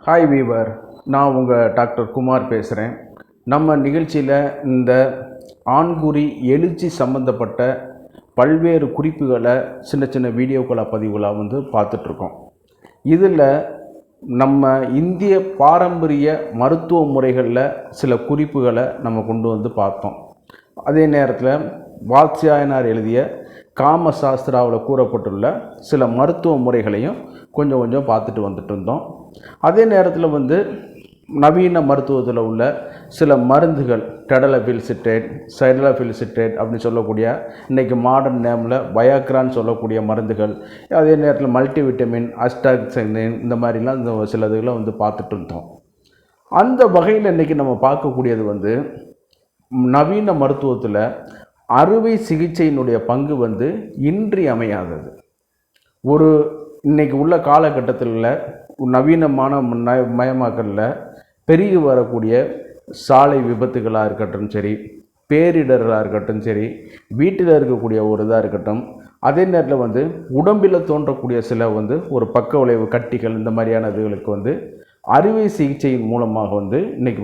Hi viewer, நான் உங்கள் doctor Kumar பேசுகிறேன். நம்ம நிகழ்ச்சியில் இந்த ஆண்குறி எழுச்சி சம்மந்தப்பட்ட பல்வேறு குறிப்புகளை சின்ன சின்ன வீடியோக்களாக பதிவுகளாக பார்த்துட்ருக்கோம். இதில் நம்ம இந்திய பாரம்பரிய மருத்துவ முறைகளில் சில குறிப்புகளை நம்ம கொண்டு பார்த்தோம். அதே நேரத்தில் வாத்ஸ்யாயனார் எழுதிய காமசாஸ்திராவில் கூறப்பட்டுள்ள சில மருத்துவ முறைகளையும் கொஞ்சம் பார்த்துட்டு வந்துட்டு இருந்தோம். அதே நேரத்தில் நவீன மருத்துவத்தில் உள்ள சில மருந்துகள், டெடலஃபில்சிட்ரேட், சைடலஃபில்சிட்ரேட் அப்படின்னு சொல்லக்கூடிய இன்றைக்கி மாடர்ன் நேமில் வயாக்ரான்னு சொல்லக்கூடிய மருந்துகள், அதே நேரத்தில் மல்டிவிட்டமின், அஸ்டாக்சைனின், இந்த மாதிரிலாம் இந்த சில இதுகளை பார்த்துட்டு இருந்தோம். அந்த வகையில் இன்றைக்கி நம்ம பார்க்கக்கூடியது நவீன மருத்துவத்தில் அறுவை சிகிச்சையினுடைய பங்கு இன்றியமையாதது. ஒரு இன்றைக்கி உள்ள காலகட்டத்தில் நவீனமான மயமாக்கலில் பெருகி வரக்கூடிய சாலை விபத்துகளாக இருக்கட்டும் சரி, பேரிடர்களாக இருக்கட்டும் சரி, வீட்டில் இருக்கக்கூடிய ஒரு இதாக இருக்கட்டும், அதே நேரத்தில் உடம்பில் தோன்றக்கூடிய சில ஒரு பக்க விளைவு கட்டிகள், இந்த மாதிரியான இதுகளுக்கு அறுவை சிகிச்சையின் மூலமாக இன்றைக்கி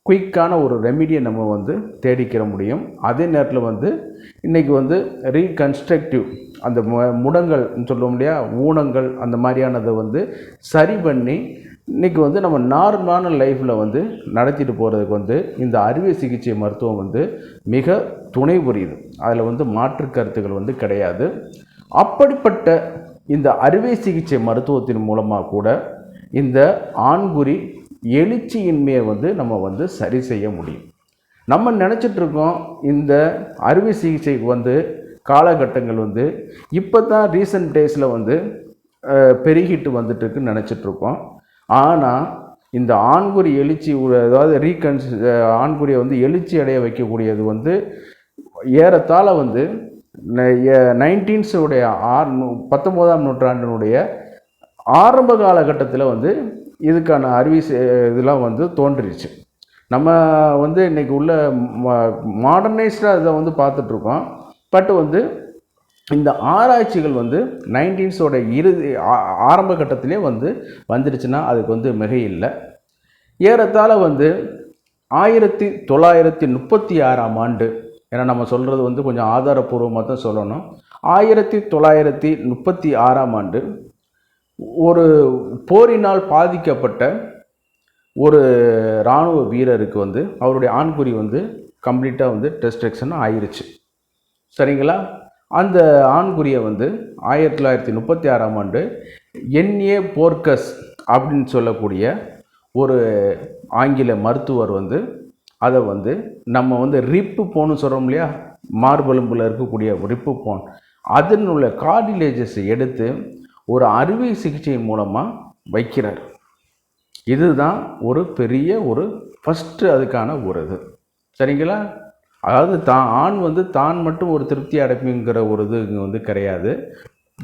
குயிக்கான ஒரு ரெமிடியை நம்ம தேடிக்கிற முடியும். அதே நேரத்தில் இன்றைக்கி ரீகன்ஸ்ட்ரக்டிவ், அந்த முடங்கள் சொல்லுவோம் இல்லையா, ஊனங்கள், அந்த மாதிரியானதை சரி பண்ணி இன்றைக்கி நம்ம நார்மலான லைஃப்பில் நடத்திட்டு போகிறதுக்கு இந்த அறுவை சிகிச்சை மருத்துவம் மிக துணை புரியுது. அதில் மாற்று கருத்துக்கள் கிடையாது. அப்படிப்பட்ட இந்த அறுவை சிகிச்சை மருத்துவத்தின் மூலமாக கூட இந்த ஆண்குறி எழுச்சியின்மையை நம்ம சரி செய்ய முடியும். நம்ம நினச்சிட்ருக்கோம் இந்த அறுவை சிகிச்சைக்கு காலகட்டங்கள் இப்போ தான் ரீசன்ட் டேஸில் பெருகிட்டு வந்துட்டுருக்குன்னு நினச்சிட்ருக்கோம். ஆனால் இந்த ஆண்குறி எழுச்சி, அதாவது ஆண்குறியை எழுச்சி அடைய வைக்கக்கூடியது ஏறத்தாழ 19th 19ஆம் நூற்றாண்டினுடைய ஆரம்ப காலகட்டத்தில் இதுக்கான அறுவை இதெல்லாம் தோன்றிடுச்சு. நம்ம இன்றைக்கி உள்ள மாடர்னைஸ்டாக இதை பார்த்துட்ருக்கோம். பட் இந்த ஆராய்ச்சிகள் 19th இறுதி ஆரம்ப கட்டத்திலே வந்துடுச்சுன்னா அதுக்கு மிக இல்லை. ஏறத்தாழ 1936ஆம் ஆண்டு, ஏன்னா நம்ம சொல்கிறது கொஞ்சம் ஆதாரப்பூர்வமாக தான் சொல்லணும். 1936ஆம் ஆண்டு ஒரு போரினால் பாதிக்கப்பட்ட ஒரு இராணுவ வீரருக்கு அவருடைய ஆண்குறி கம்ப்ளீட்டாக டெஸ்ட்ரக்ஷன் ஆயிடுச்சு. சரிங்களா? அந்த ஆண்குறியை 1936ஆம் ஆண்டு என்ஏ போர்கஸ் அப்படின்னு சொல்லக்கூடிய ஒரு ஆங்கில மருத்துவர் அதை நம்ம ரிப்பு போன்னு சொல்கிறோம் இல்லையா, மார்பெலும்பில் இருக்கக்கூடிய ரிப்பு போன், அதனுள்ள கார்டிலேஜஸை எடுத்து ஒரு அறுவை சிகிச்சையின் மூலமாக வைக்கிறார். இதுதான் ஒரு பெரிய ஒரு ஃபஸ்ட்டு அதுக்கான ஒரு இது. சரிங்களா? அதாவது ஆண் தான் மட்டும் ஒரு திருப்தி அடைப்புங்கிற ஒரு இது இங்கே கிடையாது.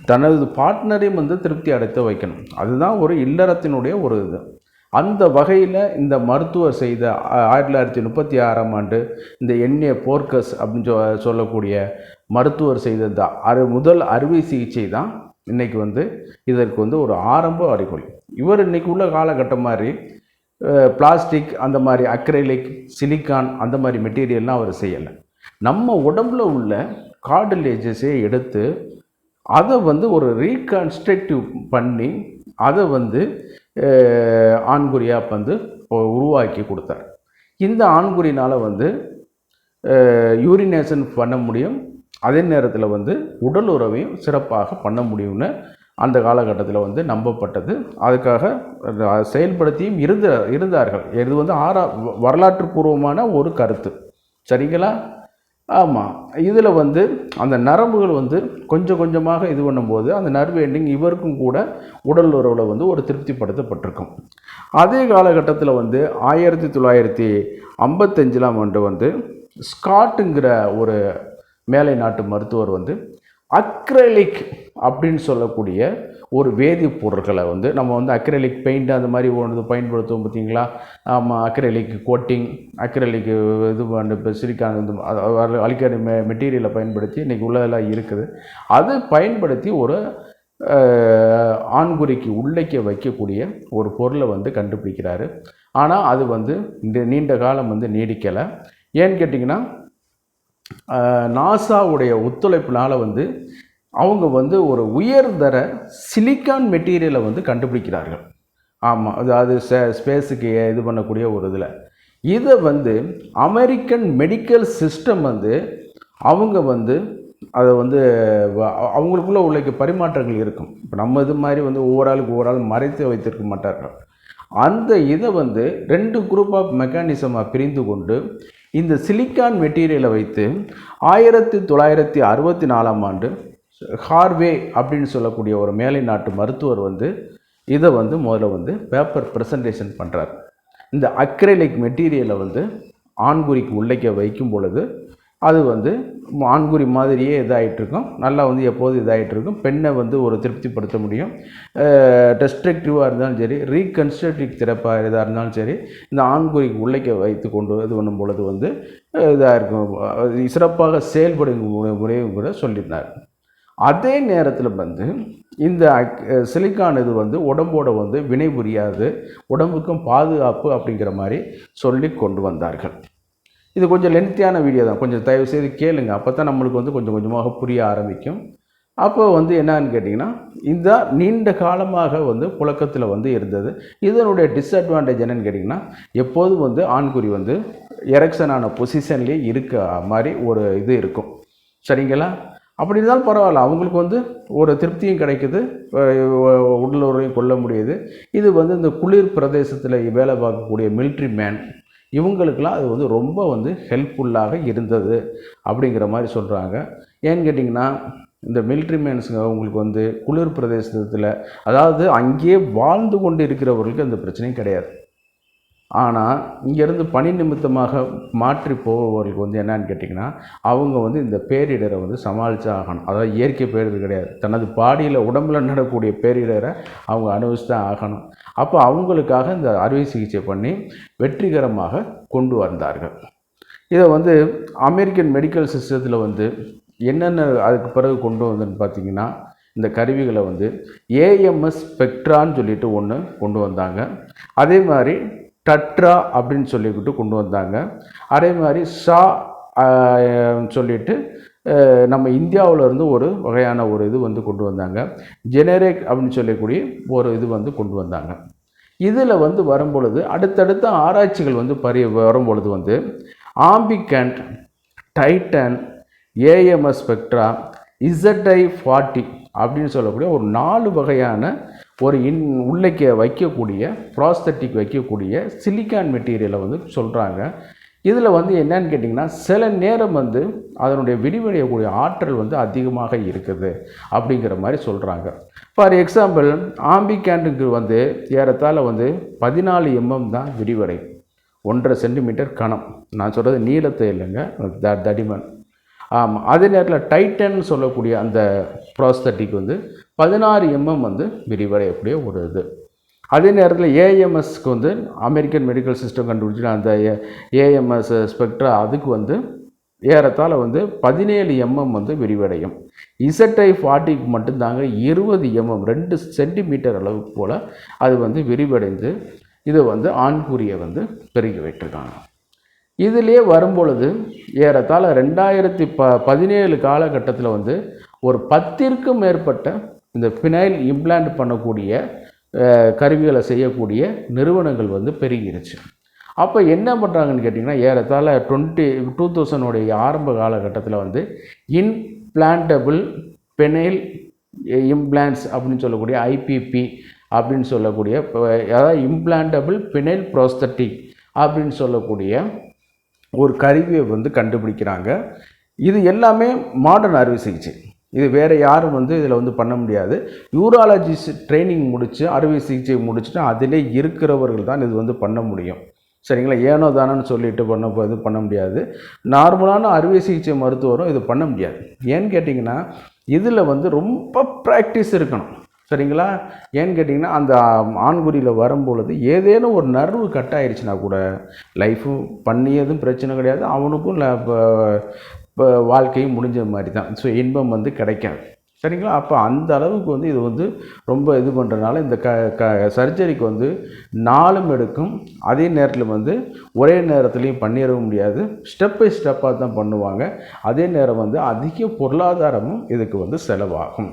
தனது பார்ட்னரையும் திருப்தி அடைத்து வைக்கணும். அதுதான் ஒரு இல்லறத்தினுடைய ஒரு இது. அந்த வகையில் இந்த மருத்துவர் செய்த 1936ஆம் ஆண்டு இந்த என்ஏ போர்கஸ் அப்படின்னு சொல்லக்கூடிய மருத்துவர் செய்த முதல் அறுவை சிகிச்சை தான் இன்றைக்கி இதற்கு ஒரு ஆரம்ப அறிகுறி. இவர் இன்றைக்கி உள்ள காலகட்டம் மாதிரி பிளாஸ்டிக், அந்த மாதிரி அக்ரைலிக், சிலிக்கான், அந்த மாதிரி மெட்டீரியல்லாம் அவர் செய்யலை. நம்ம உடம்பில் உள்ள கார்டிலேஜஸை எடுத்து அதை ஒரு ரீகன்ஸ்ட்ரக்டிவ் பண்ணி அதை ஆண்குறியாக உருவாக்கி கொடுத்தார். இந்த ஆண்குறினால் யூரினேஷன் பண்ண முடியும், அதே நேரத்தில் உடல் உறவையும் சிறப்பாக பண்ண முடியும்னு அந்த காலகட்டத்தில் நம்பப்பட்டது. அதுக்காக செயல்படுத்தியும் இருந்தார்கள். இது வரலாற்று பூர்வமான ஒரு கருத்து. சரிங்களா? ஆமாம். இதில் அந்த நரம்புகள் கொஞ்சம் கொஞ்சமாக இது பண்ணும்போது அந்த நர்வ் எண்டிங் இவருக்கும் கூட உடல் உறவில் ஒரு திருப்திப்படுத்தப்பட்டிருக்கும். அதே காலகட்டத்தில் 1955ஆம் ஆண்டு ஸ்காட்டுங்கிற ஒரு மேலை நாட்டு மருத்துவர் அக்ரைலிக் அப்படின்னு சொல்லக்கூடிய ஒரு வேதிப்பொருட்களை நம்ம அக்ரைலிக் பெயிண்ட் அந்த மாதிரி ஒன்று பயன்படுத்துவோம் பார்த்தீங்களா? ஆமாம், அக்ரைலிக் கோட்டிங், அக்ரைலிக் இது இப்போ சிலிக்கான் அழிக்கிற மெட்டீரியலை பயன்படுத்தி இன்றைக்கி உள்ளதெல்லாம் இருக்குது. அதை பயன்படுத்தி ஒரு ஆண்குறிக்கு உள்ளைக்க வைக்கக்கூடிய ஒரு பொருளை வந்து கண்டுபிடிக்கிறாரு. ஆனால் அது வந்து இந்த நீண்ட காலம் வந்து நீடிக்கலை. ஏன்னு கேட்டிங்கன்னா நாசாவுடைய ஒத்துழைப்பினால் வந்து அவங்க வந்து ஒரு உயர்தர சிலிக்கான் மெட்டீரியலை வந்து கண்டுபிடிக்கிறார்கள். ஆமாம், அது ஸ்பேஸுக்கு இது பண்ணக்கூடிய ஒரு இதில் இதை வந்து அமெரிக்கன் மெடிக்கல் சிஸ்டம் வந்து அவங்க வந்து அதை வந்து அவங்களுக்குள்ள உள்ள பரிமாற்றங்கள் இருக்கும். இப்போ நம்ம இது மாதிரி வந்து ஒவ்வொரு ஆள் மறைத்து வைத்திருக்க மாட்டார்கள். அந்த இதை வந்து 2 குரூப் ஆஃப் மெக்கானிசமாக பிரிந்து கொண்டு இந்த சிலிக்கான் மெட்டீரியலை வைத்து 1964ஆம் ஆண்டு ஹார்வே அப்படின்னு சொல்லக்கூடிய ஒரு மேலை நாட்டு மருத்துவர் வந்து இதை வந்து முதல்ல வந்து பேப்பர் ப்ரெசன்டேஷன் பண்ணுறார். இந்த அக்ரிலிக் மெட்டீரியலை வந்து ஆண்குறிக்கு உள்ளைக்க வைக்கும் பொழுது அது வந்து ஆண்குறி மாதிரியே இதாகிட்டுருக்கும். நல்லா வந்து எப்போதும் இதாகிட்டுருக்கும். பெண்ணை வந்து ஒரு திருப்திப்படுத்த முடியும். டெஸ்ட்ரக்டிவாக இருந்தாலும் சரி, ரீகன்ஸ்ட்ரக்டிவ் தெரப்பாக இதாக இருந்தாலும் சரி, இந்த ஆண்குறிக்கு உள்ளைக்க வைத்து கொண்டு இது பண்ணும் பொழுது வந்து இதாக இருக்கும், சிறப்பாக செயல்படும் முறையும் கூட சொல்லியிருந்தார். அதே நேரத்தில் வந்து இந்த சிலிக்கான் இது வந்து உடம்போட வந்து வினை புரியாது, உடம்புக்கும் பாதுகாப்பு அப்படிங்கிற மாதிரி சொல்லி கொண்டு வந்தார்கள். இது கொஞ்சம் லென்த்தியான வீடியோ தான், கொஞ்சம் தயவு செய்து கேளுங்க. அப்போ தான் நம்மளுக்கு வந்து கொஞ்சம் கொஞ்சமாக புரிய ஆரம்பிக்கும். அப்போ வந்து என்னன்னு கேட்டிங்கன்னா இந்த நீண்ட காலமாக வந்து புழக்கத்தில் வந்து இருந்தது. இதனுடைய டிஸ்அட்வான்டேஜ் என்னென்னு கேட்டிங்கன்னா எப்போதும் வந்து ஆண்குறி வந்து எரெக்ஷனான பொசிஷன்லேயே இருக்க மாதிரி ஒரு இது இருக்கும். சரிங்களா? அப்படி இருந்தாலும் பரவாயில்ல, அவங்களுக்கு வந்து ஒரு திருப்தியும் கிடைக்குது, உள்ளூரையும் கொள்ள முடியுது. இது வந்து இந்த குளிர் பிரதேசத்தில் வேலை பார்க்கக்கூடிய மிலிட்ரி மேன் இவங்களுக்கெல்லாம் அது வந்து ரொம்ப வந்து ஹெல்ப்ஃபுல்லாக இருந்தது அப்படிங்கிற மாதிரி சொல்கிறாங்க. ஏன்னு கேட்டிங்கன்னா இந்த மிலிட்ரி மேன்ஸுங்க அவங்களுக்கு வந்து குளிர் பிரதேசத்தில், அதாவது அங்கேயே வாழ்ந்து கொண்டு இருக்கிறவர்களுக்கு அந்த பிரச்சனையும் கிடையாது. ஆனால் இங்கேருந்து பணி நிமித்தமாக மாற்றி போபவர்களுக்கு வந்து என்னன்னு கேட்டிங்கன்னா அவங்க வந்து இந்த பேரிடரை வந்து சமாளித்து ஆகணும். அதாவது இயற்கை பேரிடர் கிடையாது, தனது பாடியில் உடம்பில் நடக்கக்கூடிய பேரிடரை அவங்க அனுபவிச்சு தான் ஆகணும். அப்போ அவங்களுக்காக இந்த அறுவை சிகிச்சை பண்ணி வெற்றிகரமாக கொண்டு வந்தார்கள். இதை வந்து அமெரிக்கன் மெடிக்கல் சிஸ்டத்தில் வந்து என்னென்ன அதுக்கு பிறகு கொண்டு வந்ததுன்னு பார்த்திங்கன்னா இந்த கருவிகளை வந்து ஏஎம்எஸ் ஸ்பெக்ட்ரான்னு சொல்லிட்டு ஒன்று கொண்டு வந்தாங்க. அதே மாதிரி டட்ரா அப்படின்னு சொல்லிக்கிட்டு கொண்டு வந்தாங்க. அதே மாதிரி சொல்லிட்டு நம்ம இந்தியாவிலேருந்து ஒரு வகையான ஒரு இது வந்து கொண்டு வந்தாங்க. ஜெனரிக் அப்படின்னு சொல்லக்கூடிய ஒரு இது வந்து கொண்டு வந்தாங்க. இதில் வந்து வரும்பொழுது அடுத்தடுத்த ஆராய்ச்சிகள் வந்து வரும்பொழுது வந்து ஆம்பிகண்ட், டைட்டன், ஏஎம்எஸ் ஸ்பெக்ட்ரா, ZI-40 அப்படின்னு சொல்லக்கூடிய ஒரு 4 வகையான ஒரு உள்ளைக்க வைக்கக்கூடிய ப்ராஸ்தட்டிக் வைக்கக்கூடிய சிலிக்கான் மெட்டீரியலை வந்து சொல்கிறாங்க. இதில் வந்து என்னன்னு கேட்டிங்கன்னா சில நேரம் வந்து அதனுடைய விரிவடையக்கூடிய ஆற்றல் வந்து அதிகமாக இருக்குது அப்படிங்கிற மாதிரி சொல்கிறாங்க. ஃபார் எக்ஸாம்பிள் ஆம்பிகேண்டுக்கு வந்து ஏறத்தாழ வந்து 14 mm தான் விரிவடை, 1.5 சென்டிமீட்டர் கணம். நான் சொல்கிறது நீளத்தை இல்லைங்க, தடிமன். ஆமாம். அதே நேரத்தில் டைட்டன் சொல்லக்கூடிய அந்த ப்ராஸ்தட்டிக் வந்து 16 mm வந்து விரிவடையக்கூடிய ஒரு இது. அதே நேரத்தில் ஏஎம்எஸ்க்கு வந்து அமெரிக்கன் மெடிக்கல் சிஸ்டம் கண்டுபிடிச்சிட்டு அந்த ஏஎம்எஸ் ஸ்பெக்ட்ரா அதுக்கு வந்து ஏறத்தாழ வந்து 17 mm வந்து விரிவடையும். ZI-40க்கு மட்டும்தாங்க 20 mm, 2 சென்டிமீட்டர் அளவுக்கு போல் அது வந்து விரிவடைந்து இது வந்து ஆண்குறியை வந்து பெருகி வைட்டிருக்காங்க. இதிலே வரும்பொழுது ஏறத்தாழ 2017 காலகட்டத்தில் வந்து ஒரு 10க்கும் மேற்பட்ட இந்த ஃபினைல் இம்ப்ளான்ட் பண்ணக்கூடிய கருவிகளை செய்யக்கூடிய நிறுவனங்கள் வந்து பெருகிருச்சு. அப்போ என்ன பண்ணுறாங்கன்னு கேட்டிங்கன்னா ஏறத்தாழ 2000 ஆரம்ப காலகட்டத்தில் வந்து இம்ப்ளான்டபிள் பெனைல் இம்ப்ளான்ட்ஸ் அப்படின்னு சொல்லக்கூடிய IPP அப்படின்னு சொல்லக்கூடிய, அதாவது இம்ப்ளான்டபிள் பெனைல் ப்ராஸ்தட்டிக் அப்படின்னு சொல்லக்கூடிய ஒரு கருவியை வந்து கண்டுபிடிக்கிறாங்க. இது எல்லாமே மாடர்ன் அறுவை சிகிச்சை. இது வேறு யாரும் வந்து இதில் வந்து பண்ண முடியாது. யூராலஜிஸ்ட் ட்ரைனிங் முடித்து அறுவை சிகிச்சை முடிச்சுட்டு அதிலே இருக்கிறவர்கள் தான் இது வந்து பண்ண முடியும். சரிங்களா? ஏனோ தானோன்னு சொல்லிட்டு இது பண்ண முடியாது. நார்மலான அறுவை சிகிச்சை மருத்துவரும் இது பண்ண முடியாது. ஏன்னு கேட்டிங்கன்னா இதில் வந்து ரொம்ப ப்ராக்டிஸ் இருக்கணும். சரிங்களா? ஏன்னு கேட்டிங்கன்னா அந்த ஆண்குறியில் வரும்பொழுது ஏதேனும் ஒரு நர்வு கட் ஆயிடுச்சுன்னா கூட லைஃபும் பண்ணியதும் பிரச்சனை கிடையாது, அவனுக்கும் வாழ்க்கையும் முடிஞ்ச மாதிரி தான். ஸோ இன்பம் வந்து கிடைக்காது. சரிங்களா. அப்போ அந்த அளவுக்கு வந்து இது வந்து ரொம்ப இது பண்ணுறதுனால இந்த சர்ஜரிக்கு வந்து நாளும் எடுக்கும். அதே நேரத்தில் வந்து ஒரே நேரத்துலையும் பண்ணிடவும் முடியாது. ஸ்டெப் பை ஸ்டெப்பாக தான் பண்ணுவாங்க. அதே நேரம் வந்து அதிக பொருளாதாரமும் இதுக்கு வந்து செலவாகும்.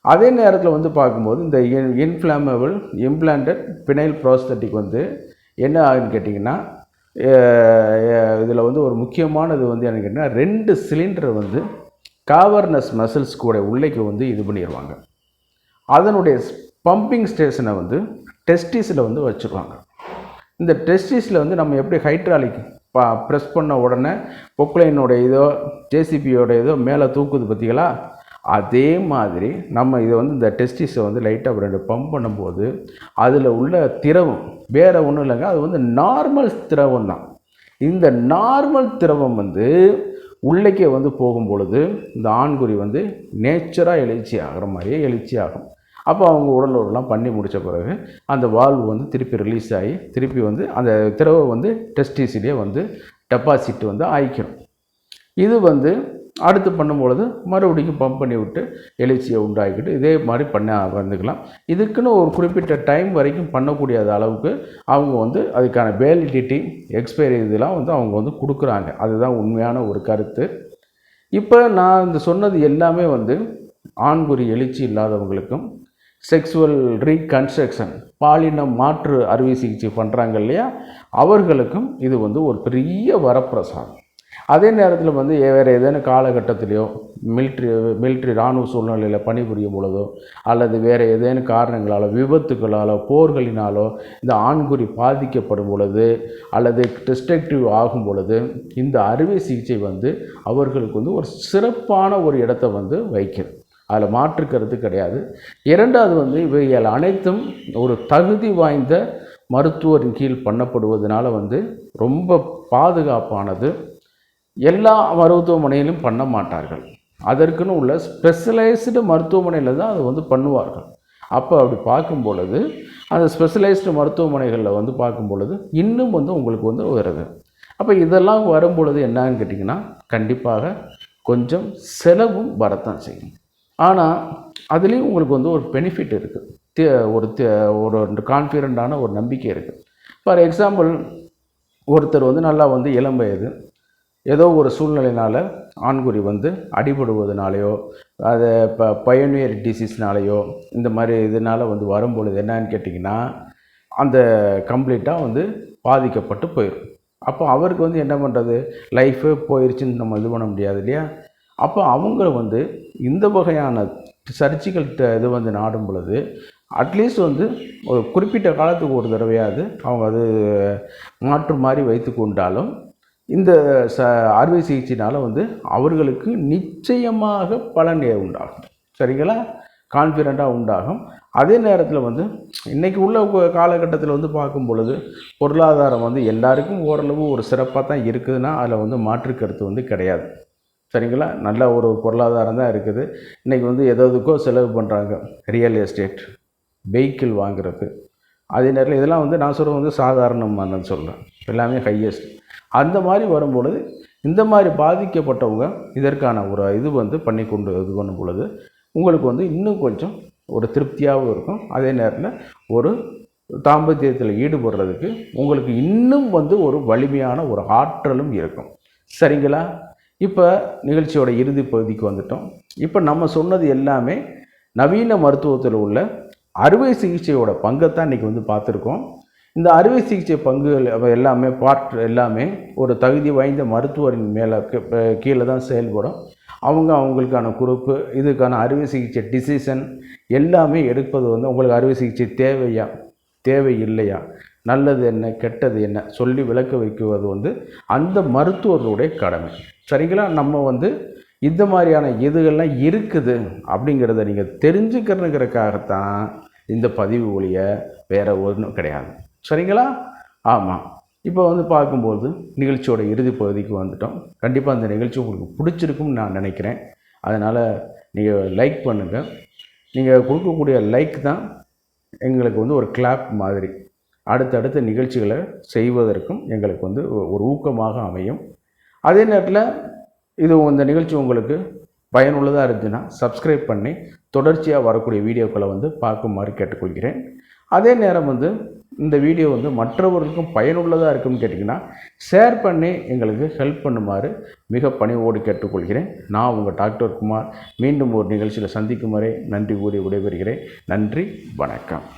அதே நேரத்தில் வந்து பார்க்கும்போது இந்த இன்ஃப்ளாமபிள் இம்ப்ளான்டட் பினைல் ப்ரோஸ்தட்டிக் வந்து என்ன ஆகுதுன்னு கேட்டிங்கன்னா, இதில் வந்து ஒரு முக்கியமானது வந்து என்னன்னு கேட்டிங்கன்னா 2 சிலிண்டரை வந்து காவர்னஸ் மசில்ஸ் கூட உள்ளேக்கு வந்து இது பண்ணிடுவாங்க. அதனுடைய பம்பிங் ஸ்டேஷனை வந்து டெஸ்டிஸில் வந்து வச்சுருவாங்க. இந்த டெஸ்டிஸில் வந்து நம்ம எப்படி ஹைட்ராலிக் ப்ரெஸ் பண்ண உடனே பொக்லைனோட இதோ ஜேசிபியோட இதோ மேலே தூக்குது பார்த்தீங்களா, அதே மாதிரி நம்ம இதை வந்து இந்த டெஸ்டிஸை வந்து லைட்டாக 2 பம்ப் பண்ணும்போது அதில் உள்ள திரவம் வேறு ஒன்றும் இல்லைங்க, அது வந்து நார்மல் திரவம் தான். இந்த நார்மல் திரவம் வந்து உள்ளேக்கே வந்து போகும் பொழுது இந்த ஆண்குறி வந்து நேச்சராக எழுச்சி ஆகிற மாதிரியே எழுச்சி ஆகும். அப்போ அவங்க உடலுறவுலாம் பண்ணி முடித்த பிறகு அந்த வால்வு வந்து திருப்பி ரிலீஸ் ஆகி திருப்பி வந்து அந்த திரவம் வந்து டெஸ்டிஸிலே வந்து டெபாசிட் வந்து ஆயிக்கணும். இது வந்து அடுத்து பண்ணும்பொழுது மறுபடியும் பம்ப் பண்ணி விட்டு எழுச்சியை உண்டாக்கிட்டு இதே மாதிரி பண்ண வந்துக்கலாம். இதுக்குன்னு ஒரு குறிப்பிட்ட டைம் வரைக்கும் பண்ணக்கூடிய அளவுக்கு அவங்க வந்து அதுக்கான வேலிடிட்டி எக்ஸ்பைரி இதெல்லாம் வந்து அவங்க வந்து கொடுக்குறாங்க. அதுதான் உண்மையான ஒரு கருத்து. இப்போ நான் இந்த சொன்னது எல்லாமே வந்து ஆண்குறி எழுச்சி இல்லாதவங்களுக்கும் செக்ஸுவல் ரீகன்ஸ்ட்ரக்ஷன் பாலினம் மாற்று அறுவை சிகிச்சை பண்ணுறாங்க இல்லையா, அவர்களுக்கும் இது வந்து ஒரு பெரிய வரப்பிரசாதம். அதே நேரத்தில் வந்து வேறு ஏதேனும் காலகட்டத்திலையோ மிலிட்ரி இராணுவ சூழ்நிலையில் பணிபுரியும் பொழுதோ அல்லது வேறு ஏதேனும் காரணங்களாலோ விபத்துக்களாலோ போர்களினாலோ இந்த ஆண்குறி பாதிக்கப்படும் பொழுது அல்லது டிஸ்ட்ரக்டிவ் ஆகும் பொழுது இந்த அறுவை சிகிச்சை வந்து அவர்களுக்கு வந்து ஒரு சிறப்பான ஒரு இடத்தை வந்து வைக்கிறது. அதில் மாற்றுக்கிறது கிடையாது. இரண்டாவது வந்து இவைகள் அனைத்தும் ஒரு தகுதி வாய்ந்த மருத்துவரின் கீழ் பண்ணப்படுவதனால வந்து ரொம்ப பாதுகாப்பானது. எல்லா மருத்துவமனையிலும் பண்ண மாட்டார்கள். அதற்குன்னு உள்ள ஸ்பெஷலைஸ்டு மருத்துவமனையில் தான் அது வந்து பண்ணுவார்கள். அப்போ அப்படி பார்க்கும் பொழுது அந்த ஸ்பெஷலைஸ்டு மருத்துவமனைகளில் வந்து பார்க்கும் பொழுது இன்னும் வந்து உங்களுக்கு வந்து வருது. அப்போ இதெல்லாம் வரும் பொழுது என்னன்னு கேட்டிங்கன்னா கண்டிப்பாக கொஞ்சம் செலவும் வரத்தான் செய்யும். ஆனால் அதுலேயும் உங்களுக்கு வந்து ஒரு பெனிஃபிட் இருக்குது, ஒரு கான்ஃபிடென்ட்டான ஒரு நம்பிக்கை இருக்குது. ஃபார் எக்ஸாம்பிள் ஒருத்தர் வந்து நல்லா வந்து இளம் வயது ஏதோ ஒரு சூழ்நிலையினால் ஆண்குறி வந்து அடிபடுவதனாலேயோ அதை பயோனியர் டிசீஸ்னாலேயோ இந்த மாதிரி இதனால் வந்து வரும்பொழுது என்னன்னு கேட்டிங்கன்னா அந்த கம்ப்ளீட்டாக வந்து பாதிக்கப்பட்டு போயிடும். அப்போ அவருக்கு வந்து என்ன பண்ணுறது, லைஃபே போயிடுச்சுன்னு நம்ம இது பண்ண முடியாது இல்லையா. அப்போ அவங்க வந்து இந்த வகையான சர்ஜிக்கல் இது வந்து நாடும் பொழுது அட்லீஸ்ட் வந்து ஒரு குறிப்பிட்ட காலத்துக்கு ஒரு தடவையாவது அவங்க அது மாற்று மாதிரி வைத்து கொண்டாலும் இந்த அறுவை சிகிச்சையினால் வந்து அவர்களுக்கு நிச்சயமாக பலன் உண்டாகும். சரிங்களா, கான்ஃபிடெண்ட்டாக உண்டாகும். அதே நேரத்தில் வந்து இன்றைக்கி உள்ள காலகட்டத்தில் வந்து பார்க்கும் பொழுது பொருளாதாரம் வந்து எல்லாருக்கும் ஓரளவு ஒரு சிறப்பாக தான் இருக்குதுன்னா அதில் வந்து மாற்று கருத்து வந்து கிடையாது. சரிங்களா, நல்ல ஒரு பொருளாதாரம் தான் இருக்குது. இன்றைக்கி வந்து எதுக்கோ செலவு பண்ணுறாங்க, ரியல் எஸ்டேட், வெஹிக்கிள் வாங்குறது. அதே நேரத்தில் இதெல்லாம் வந்து நான் சொல்கிறது வந்து சாதாரணமாக நான் சொல்கிறேன், எல்லாமே ஹையஸ்ட். அந்த மாதிரி வரும்பொழுது இந்த மாதிரி பாதிக்கப்பட்டவங்க இதற்கான ஒரு இது வந்து பண்ணி கொண்டு இது பண்ணும் பொழுது உங்களுக்கு வந்து இன்னும் கொஞ்சம் ஒரு திருப்தியாகவும் இருக்கும். அதே நேரத்தில் ஒரு தாம்பத்தியத்தில் ஈடுபடுறதுக்கு உங்களுக்கு இன்னும் வந்து ஒரு வலிமையான ஒரு ஆற்றலும் இருக்கும். சரிங்களா, இப்போ நிகழ்ச்சியோட இறுதி பகுதிக்கு வந்துட்டோம். இப்போ நம்ம சொன்னது எல்லாமே நவீன மருத்துவத்தில் உள்ள அறுவை சிகிச்சையோட பங்கைத்தான் இன்றைக்கி வந்து பார்த்துருக்கோம். இந்த அறுவை சிகிச்சை பங்குகள் எல்லாமே பார்ட் எல்லாமே ஒரு தகுதி வாய்ந்த மருத்துவரின் மேலே கீழே தான் செயல்படும். அவங்களுக்கான குறிப்பு, இதுக்கான அறுவை சிகிச்சை டிசிஷன் எல்லாமே எடுப்பது வந்து உங்களுக்கு அறுவை சிகிச்சை தேவையா தேவை இல்லையா, நல்லது என்ன கெட்டது என்ன சொல்லி விளக்க வைக்குவது வந்து அந்த மருத்துவர்களுடைய கடமை. சரிங்களா, நம்ம வந்து இந்த மாதிரியான இதுகள்லாம் இருக்குது அப்படிங்கிறத நீங்கள் தெரிஞ்சுக்கிறதுங்கிறதுக்காகத்தான் இந்த பதிவு ஒழிய வேறு ஒன்றும் கிடையாது. சரிங்களா, ஆமாம். இப்போ வந்து பார்க்கும்போது நிகழ்ச்சியோட இறுதி பகுதிக்கு வந்துட்டோம். கண்டிப்பாக அந்த நிகழ்ச்சி உங்களுக்கு பிடிச்சிருக்கும்னு நான் நினைக்கிறேன். அதனால் நீங்கள் லைக் பண்ணுங்கள். நீங்கள் கொடுக்கக்கூடிய லைக் தான் எங்களுக்கு வந்து ஒரு கிளாப் மாதிரி அடுத்தடுத்த நிகழ்ச்சிகளை செய்வதற்கும் எங்களுக்கு வந்து ஒரு ஊக்கமாக அமையும். அதே நேரத்தில் இது இந்த நிகழ்ச்சி உங்களுக்கு பயனுள்ளதாக இருந்துச்சுன்னா சப்ஸ்கிரைப் பண்ணி தொடர்ச்சியாக வரக்கூடிய வீடியோக்களை வந்து பார்க்குமாறு கேட்டுக்கொள்கிறேன். அதே நேரம் வந்து இந்த வீடியோ வந்து மற்றவர்களுக்கும் பயனுள்ளதாக இருக்குன்னு கேட்டிங்கன்னா ஷேர் பண்ணி எங்களுக்கு ஹெல்ப் பண்ணுமாறு மிக பணிவோடு கேட்டுக்கொள்கிறேன். நான் உங்கள் டாக்டர் குமார். மீண்டும் ஒரு நிகழ்ச்சியில் சந்திக்கும் வரை நன்றி கூறி விடைபெறுகிறேன். நன்றி, வணக்கம்.